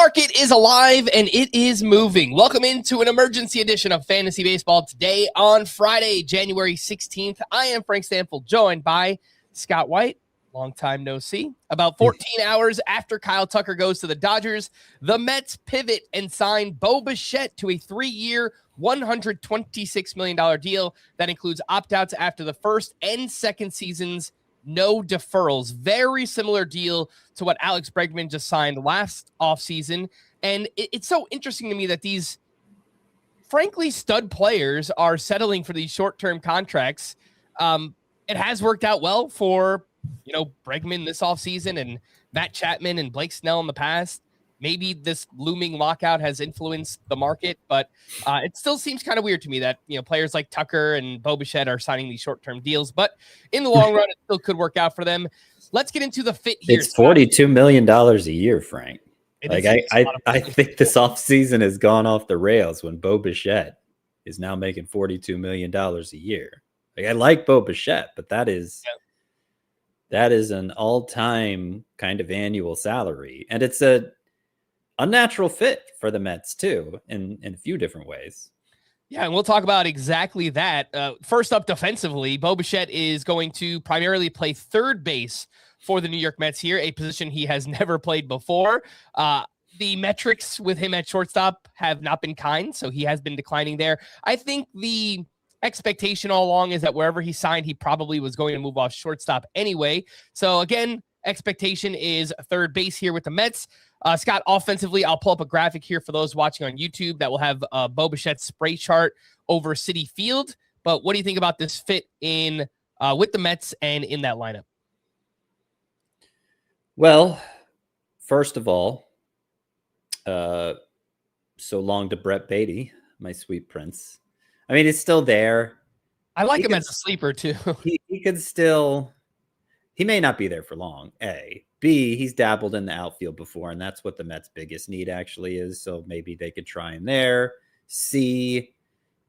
market is alive and it is moving. Welcome into an emergency edition of Fantasy Baseball today on Friday, January 16th. I am Frank Stampfl, joined by Scott White. Long time no see. About 14 hours after Kyle Tucker goes to the Dodgers, the Mets pivot and sign Bo Bichette to a 3-year, $126 million deal that includes opt-outs after the first and second seasons. No deferrals. Very similar deal to what Alex Bregman just signed last offseason. And it's so interesting to me that these, frankly, stud players are settling for these short-term contracts. It has worked out well for, Bregman this offseason and Matt Chapman and Blake Snell in the past. Maybe this looming lockout has influenced the market, but it still seems kind of weird to me that, players like Tucker and Bo Bichette are signing these short-term deals, but in the long run, it still could work out for them. Let's get into the fit here. It's $42 million a year, Frank. I think this offseason has gone off the rails when Bo Bichette is now making $42 million a year. I like Bo Bichette, but that is an all-time kind of annual salary. And it's a unnatural fit for the Mets too, in a few different ways. Yeah, and we'll talk about exactly that. First up, defensively, Bo Bichette is going to primarily play third base for the New York Mets here, a position he has never played before. The metrics with him at shortstop have not been kind, so he has been declining there. I think the expectation all along is that wherever he signed, he probably was going to move off shortstop anyway. So again, expectation is third base here with the Mets. Scott, offensively, I'll pull up a graphic here for those watching on YouTube that will have Bo Bichette's spray chart over Citi Field. But what do you think about this fit in with the Mets and in that lineup? Well, first of all, so long to Brett Beatty, my sweet prince. I mean, it's still there. I like him as a sleeper too. He could still. He may not be there for long, A. B, he's dabbled in the outfield before, and that's what the Mets' biggest need actually is, so maybe they could try him there. C,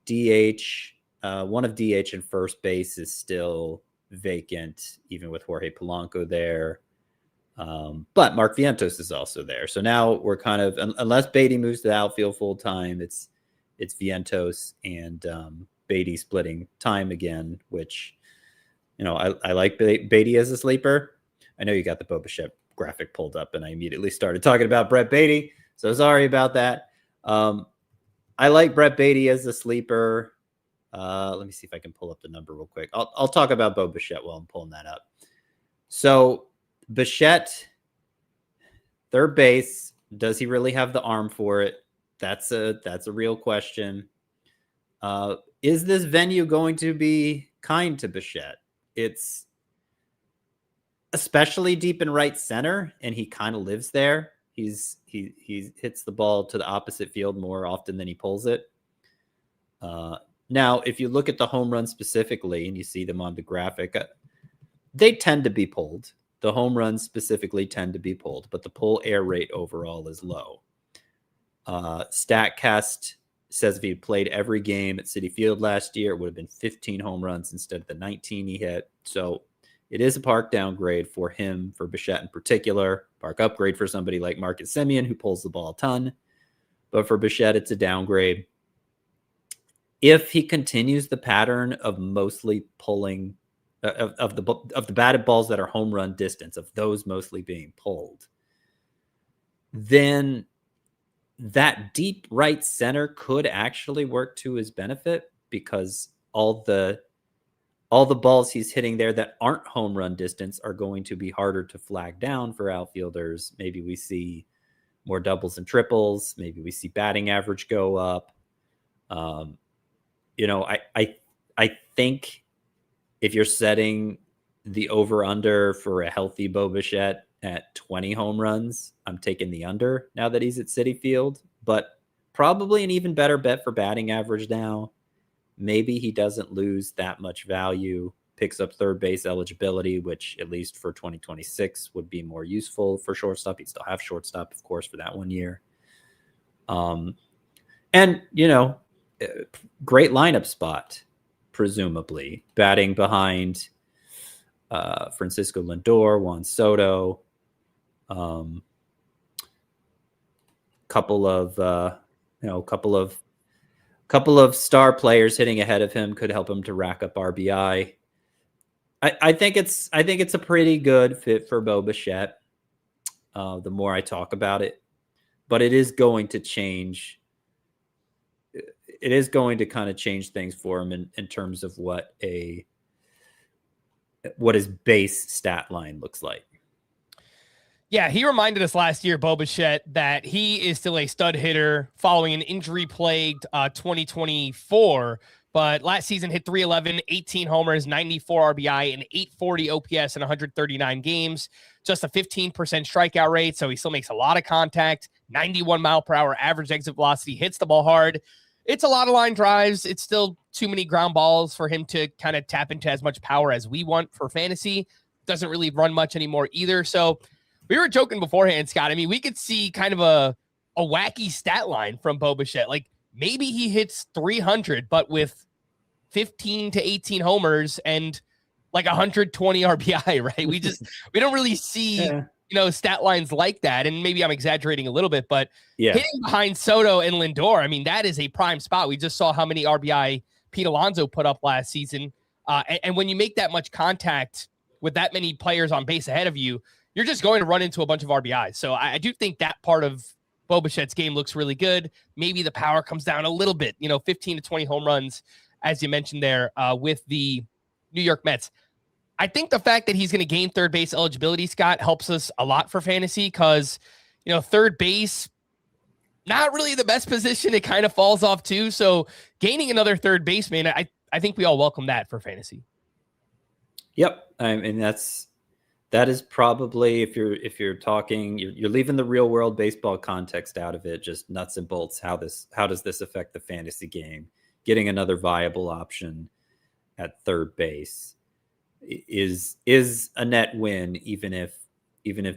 DH. One of DH and first base is still vacant, even with Jorge Polanco there. But Mark Vientos is also there. So now we're kind of, unless Beatty moves to the outfield full-time, it's Vientos and Beatty splitting time again, which... I like Beatty as a sleeper. I know you got the Bo Bichette graphic pulled up, and I immediately started talking about Brett Beatty. So sorry about that. I like Brett Beatty as a sleeper. Let me see if I can pull up the number real quick. I'll talk about Bo Bichette while I'm pulling that up. So Bichette, third base. Does he really have the arm for it? That's a real question. Is this venue going to be kind to Bichette? It's especially deep in right center, and he kind of lives there. He hits the ball to the opposite field more often than he pulls it. Now, if you look at the home run specifically, and you see them on the graphic, they tend to be pulled. The home runs specifically tend to be pulled, but the pull air rate overall is low. StatCast says if he played every game at Citi Field last year, it would have been 15 home runs instead of the 19 he hit. So it is a park downgrade for him, for Bichette in particular. Park upgrade for somebody like Marcus Semien, who pulls the ball a ton. But for Bichette, it's a downgrade. If he continues the pattern of mostly pulling, of the batted balls that are home run distance, of those mostly being pulled, then that deep right center could actually work to his benefit, because all the balls he's hitting there that aren't home run distance are going to be harder to flag down for outfielders. Maybe we see more doubles and triples. Maybe we see batting average go up. I think if you're setting the over under for a healthy Bo Bichette at 20 home runs, I'm taking the under now that he's at Citi Field, but probably an even better bet for batting average now. Maybe he doesn't lose that much value, picks up third base eligibility, which at least for 2026 would be more useful for shortstop. He'd still have shortstop, of course, for that 1 year. Great lineup spot, presumably, batting behind Francisco Lindor, Juan Soto. couple of couple of star players hitting ahead of him could help him to rack up RBI. I think it's a pretty good fit for Bo Bichette. The more I talk about it, but it is going to change. It is going to kind of change things for him in terms of what his base stat line looks like. Yeah, he reminded us last year, Bo Bichette, that he is still a stud hitter following an injury-plagued 2024. But last season hit 311, 18 homers, 94 RBI, and 840 OPS in 139 games. Just a 15% strikeout rate, so he still makes a lot of contact. 91 mile per hour average exit velocity, hits the ball hard. It's a lot of line drives. It's still too many ground balls for him to kind of tap into as much power as we want for fantasy. Doesn't really run much anymore either. So we were joking beforehand, Scott. I mean, we could see kind of a wacky stat line from Bo Bichette. Like maybe he hits 300, but with 15 to 18 homers and like 120 RBI, right? We don't really see, stat lines like that. And maybe I'm exaggerating a little bit, but hitting behind Soto and Lindor, I mean, that is a prime spot. We just saw how many RBI Pete Alonso put up last season. And when you make that much contact with that many players on base ahead of you, you're just going to run into a bunch of RBIs. So I do think that part of Bo Bichette's game looks really good. Maybe the power comes down a little bit, 15 to 20 home runs, as you mentioned there, with the New York Mets. I think the fact that he's going to gain third base eligibility, Scott, helps us a lot for fantasy because, third base, not really the best position. It kind of falls off too. So gaining another third baseman, I think we all welcome that for fantasy. Yep. I mean, that is probably, if you're talking, you're leaving the real world baseball context out of it, just nuts and bolts. How does this affect the fantasy game? Getting another viable option at third base is a net win, even if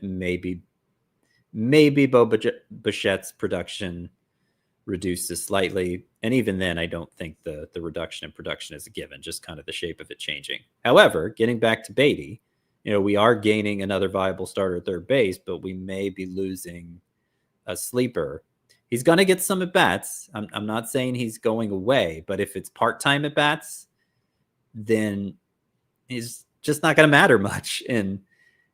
maybe Bo Bichette's production reduces slightly. And even then, I don't think the reduction in production is a given, just kind of the shape of it changing. However, getting back to Beatty, we are gaining another viable starter at third base, but we may be losing a sleeper. He's going to get some at-bats. I'm not saying he's going away, but if it's part-time at-bats, then he's just not going to matter much in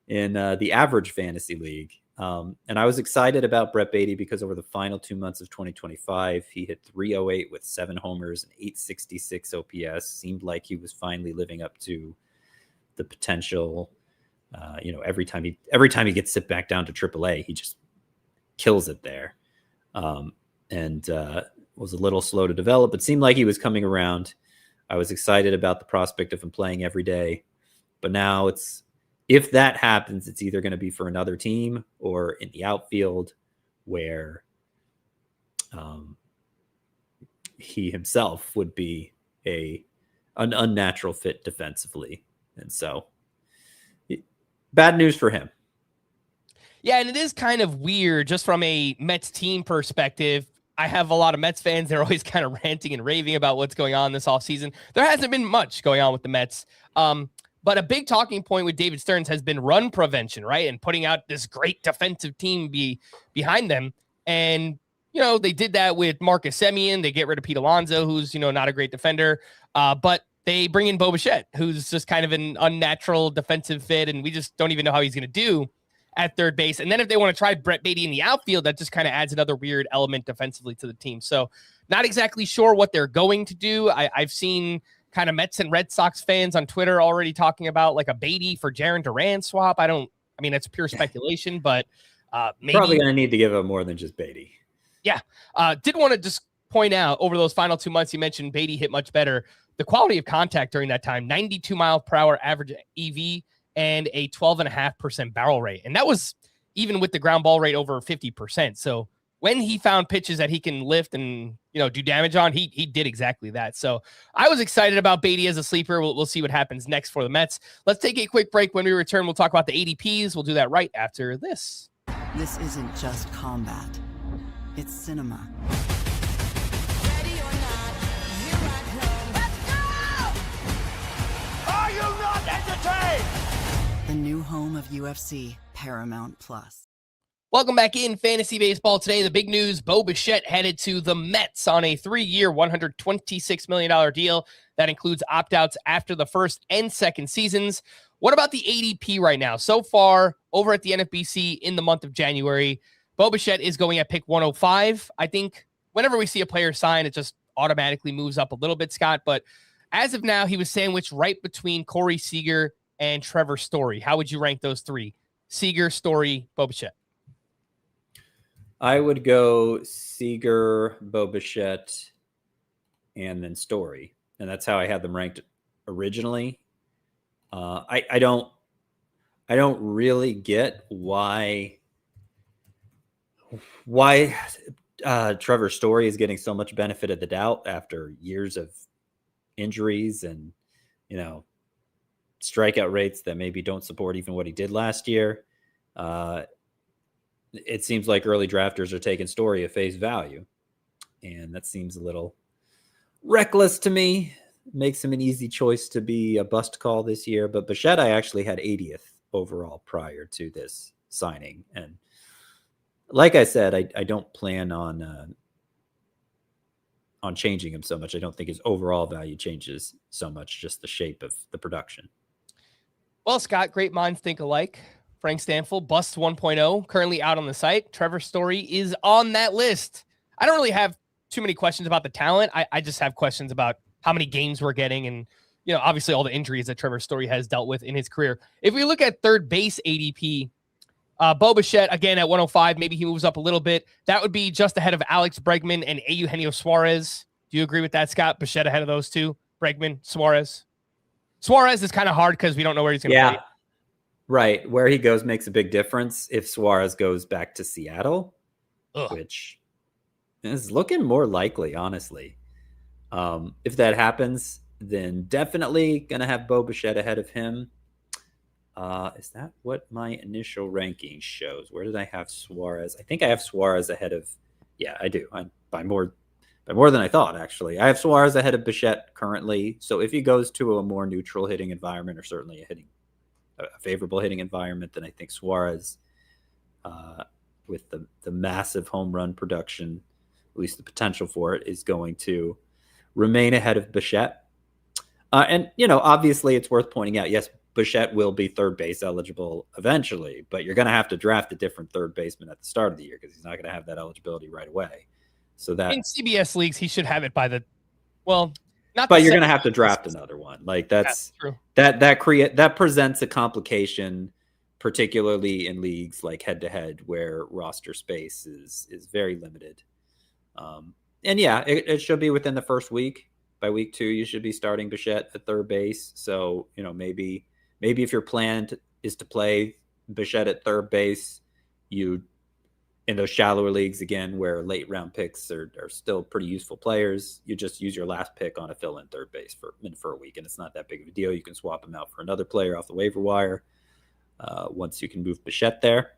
the average fantasy league. And I was excited about Brett Beatty because over the final 2 months of 2025, he hit 308 with 7 homers and 866 OPS. Seemed like he was finally living up to the potential. Every time he gets sent back down to AAA, he just kills it there. And was a little slow to develop, but seemed like he was coming around. I was excited about the prospect of him playing every day, but now if that happens, it's either going to be for another team or in the outfield where he himself would be an unnatural fit defensively. And so bad news for him. Yeah, and it is kind of weird just from a Mets team perspective. I have a lot of Mets fans. They're always kind of ranting and raving about what's going on this offseason. There hasn't been much going on with the Mets. But a big talking point with David Stearns has been run prevention, right? And putting out this great defensive team behind them. And, they did that with Marcus Semien. They get rid of Pete Alonso, who's, not a great defender. But they bring in Bo Bichette, who's just kind of an unnatural defensive fit. And we just don't even know how he's going to do at third base. And then if they want to try Brett Beatty in the outfield, that just kind of adds another weird element defensively to the team. So not exactly sure what they're going to do. I've seen kind of Mets and Red Sox fans on Twitter already talking about like a Beatty for Jarren Duran swap. I mean, that's pure speculation, but maybe probably going to need to give up more than just Beatty. Yeah. Did want to just point out over those final 2 months, you mentioned Beatty hit much better. The quality of contact during that time, 92 miles per hour average EV and a 12.5% barrel rate. And that was even with the ground ball rate over 50%. So when he found pitches that he can lift and, do damage on, he did exactly that. So I was excited about Beatty as a sleeper. We'll see what happens next for the Mets. Let's take a quick break. When we return, we'll talk about the ADPs. We'll do that right after this. This isn't just combat. It's cinema. Ready or not, here I come. Let's go! Are you not entertained? The new home of UFC, Paramount Plus. Welcome back in Fantasy Baseball today. The big news, Bo Bichette headed to the Mets on a 3-year, $126 million deal that includes opt-outs after the first and second seasons. What about the ADP right now? So far, over at the NFBC in the month of January, Bo Bichette is going at pick 105. I think whenever we see a player sign, it just automatically moves up a little bit, Scott. But as of now, he was sandwiched right between Corey Seager and Trevor Story. How would you rank those three? Seager, Story, Bo Bichette. I would go Seager, Bo Bichette, and then Story, and that's how I had them ranked originally. I don't really get why Trevor Story is getting so much benefit of the doubt after years of injuries and strikeout rates that maybe don't support even what he did last year. It seems like early drafters are taking Story at face value, and that seems a little reckless to me. Makes him an easy choice to be a bust call this year. But Bichette, I actually had 80th overall prior to this signing. And like I said, I don't plan on changing him so much. I don't think his overall value changes so much, just the shape of the production. Well, Scott, great minds think alike. Frank Stampfl, Bust 1.0, currently out on the site. Trevor Story is on that list. I don't really have too many questions about the talent. I just have questions about how many games we're getting and, obviously all the injuries that Trevor Story has dealt with in his career. If we look at third base ADP, Bo Bichette, again, at 105, maybe he moves up a little bit. That would be just ahead of Alex Bregman and Eugenio Suarez. Do you agree with that, Scott? Bichette ahead of those two? Bregman, Suarez? Suarez is kind of hard because we don't know where he's going to play. Right. Where he goes makes a big difference if Suarez goes back to Seattle, which is looking more likely, honestly. If that happens, then definitely going to have Bo Bichette ahead of him. Is that what my initial ranking shows? Where did I have Suarez? I think I have Suarez ahead of, I do. By more than I thought, actually. I have Suarez ahead of Bichette currently. So if he goes to a more neutral hitting environment, or certainly a favorable hitting environment, then I think Suarez, with the massive home run production, at least the potential for it, is going to remain ahead of Bichette. And, obviously it's worth pointing out, yes, Bichette will be third base eligible eventually, but you're going to have to draft a different third baseman at the start of the year because he's not going to have that eligibility right away. So that in CBS leagues, he should have it by not. But you're going to have to draft another one. Like that's true. That presents a complication, particularly in leagues like head to head where roster space is very limited. And it should be within the first week. By week 2, you should be starting Bichette at third base. So, maybe if your plan is to play Bichette at third base, in those shallower leagues, again, where late round picks are still pretty useful players, you just use your last pick on a fill-in third base for a week, and it's not that big of a deal. You can swap him out for another player off the waiver wire once you can move Bichette there.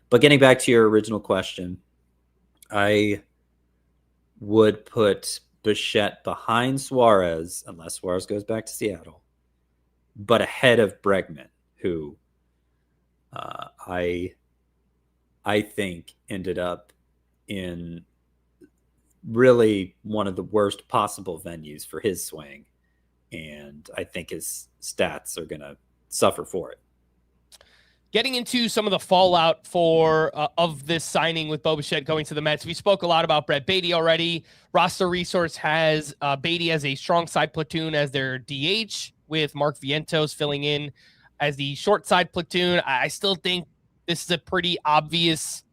But getting back to your original question, I would put Bichette behind Suarez, unless Suarez goes back to Seattle, but ahead of Bregman, who I think ended up in really one of the worst possible venues for his swing, and I think his stats are going to suffer for it. Getting into some of the fallout of this signing with Bo Bichette going to the Mets, we spoke a lot about Brett Beatty already. Roster Resource has Beatty as a strong side platoon as their DH, with Mark Vientos filling in as the short side platoon. I still think this is a pretty obvious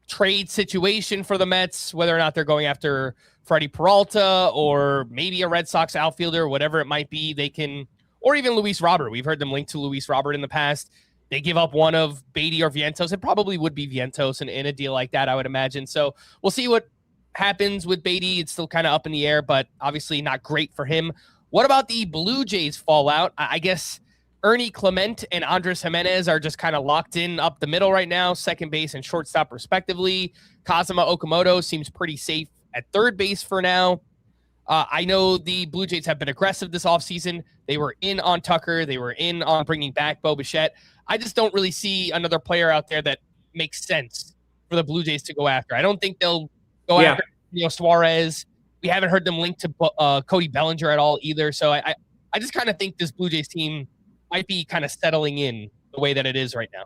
trade situation for the Mets, whether or not they're going after Freddie Peralta or maybe a Red Sox outfielder, whatever it might be. They can, or even Luis Robert. We've heard them linked to Luis Robert in the past. They give up one of Beatty or Vientos. It probably would be Vientos in a deal like that, I would imagine. So we'll see what happens with Beatty. It's still kind of up in the air, but obviously not great for him. What about the Blue Jays fallout? I guess Ernie Clement and Andres Jimenez are just kind of locked in up the middle right now, second base and shortstop respectively. Kazuma Okamoto seems pretty safe at third base for now. I know the Blue Jays have been aggressive this offseason. They were in on Tucker. They were in on bringing back Bo Bichette. I just don't really see another player out there that makes sense for the Blue Jays to go after. I don't think they'll go Yeah. after Suarez. We haven't heard them linked to Cody Bellinger at all either. So I just kind of think this Blue Jays team might be kind of settling in the way that it is right now.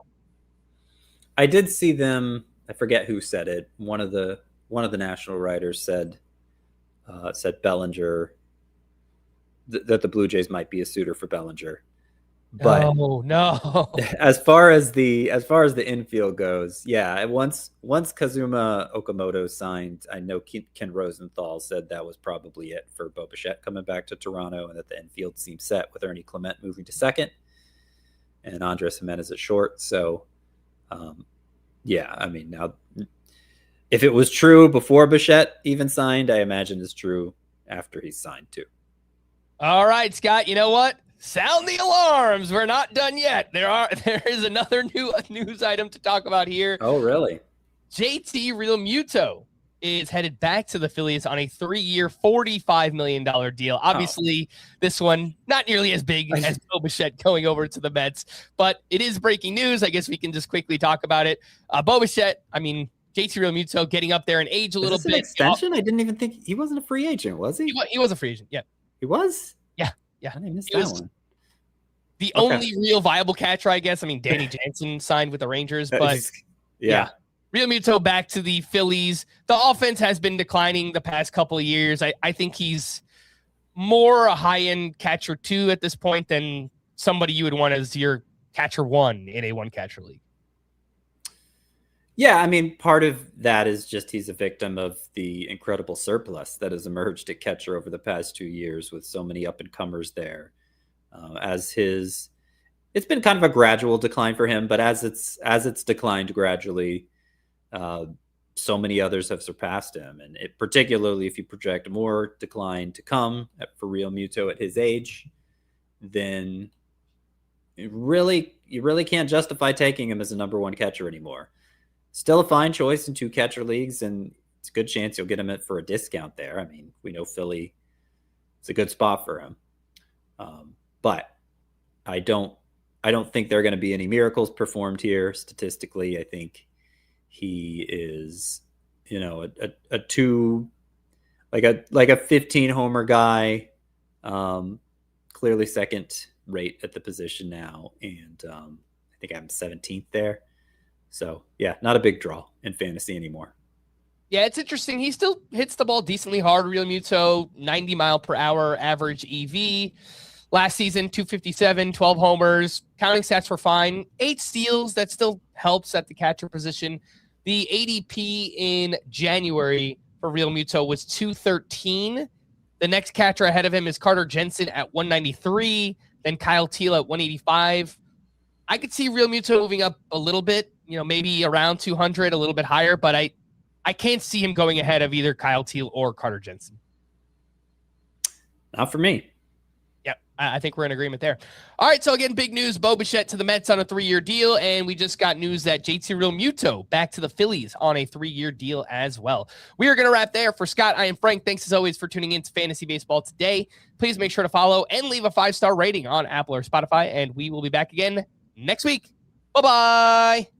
I did see them. I forget who said it. One of the national writers said Bellinger that the Blue Jays might be a suitor for Bellinger. But no. as far as the infield goes, yeah. Once Kazuma Okamoto signed, I know Ken Rosenthal said that was probably it for Bo Bichette coming back to Toronto, and that the infield seemed set with Ernie Clement moving to second and Andres Jimenez at short. So, yeah. I mean, now if it was true before Bichette even signed, I imagine it's true after he's signed too. All right, Scott. You know what? Sound the alarms. We're not done yet. There is another news item to talk about here. Oh, really? JT Realmuto is headed back to the Phillies on a 3-year, $45 million deal. Obviously, This one not nearly as big as Bo Bichette going over to the Mets, but it is breaking news. I guess we can just quickly talk about it. Bo Bichette, JT Realmuto getting up there in age a little bit. An extension? I didn't even think he wasn't a free agent, was he? He was a free agent. Yeah, he was. Yeah, I missed that one. The only real viable catcher, I guess. Danny Jansen signed with the Rangers, but yeah. Realmuto back to the Phillies. The offense has been declining the past couple of years. I think he's more a high-end catcher 2 at this point than somebody you would want as your catcher 1 in a one-catcher league. Yeah, part of that is just he's a victim of the incredible surplus that has emerged at catcher over the past 2 years with so many up-and-comers there. It's been kind of a gradual decline for him, but as it's declined gradually, so many others have surpassed him. And particularly if you project more decline to come for Realmuto at his age, then you really can't justify taking him as a number 1 catcher anymore. Still a fine choice in 2 catcher leagues, and it's a good chance you'll get him for a discount there. We know Philly, it's a good spot for him. But I don't think there are going to be any miracles performed here statistically. I think he is, a 2, like a 15 homer guy, clearly second rate at the position now, and I think I'm 17th there. So, yeah, not a big draw in fantasy anymore. Yeah, it's interesting. He still hits the ball decently hard. Realmuto, 90 mile per hour average EV. Last season, 257, 12 homers. Counting stats were fine. 8 steals. That still helps at the catcher position. The ADP in January for Realmuto was 213. The next catcher ahead of him is Carter Jensen at 193. Then Kyle Teel at 185. I could see Realmuto moving up a little bit, maybe around 200, a little bit higher, but I can't see him going ahead of either Kyle Teel or Carter Jensen. Not for me. Yep, I think we're in agreement there. All right, so again, big news. Bo Bichette to the Mets on a 3-year deal, and we just got news that JT Realmuto back to the Phillies on a 3-year deal as well. We are going to wrap there. For Scott, I am Frank. Thanks as always for tuning in to Fantasy Baseball today. Please make sure to follow and leave a 5-star rating on Apple or Spotify, and we will be back again next week. Bye-bye.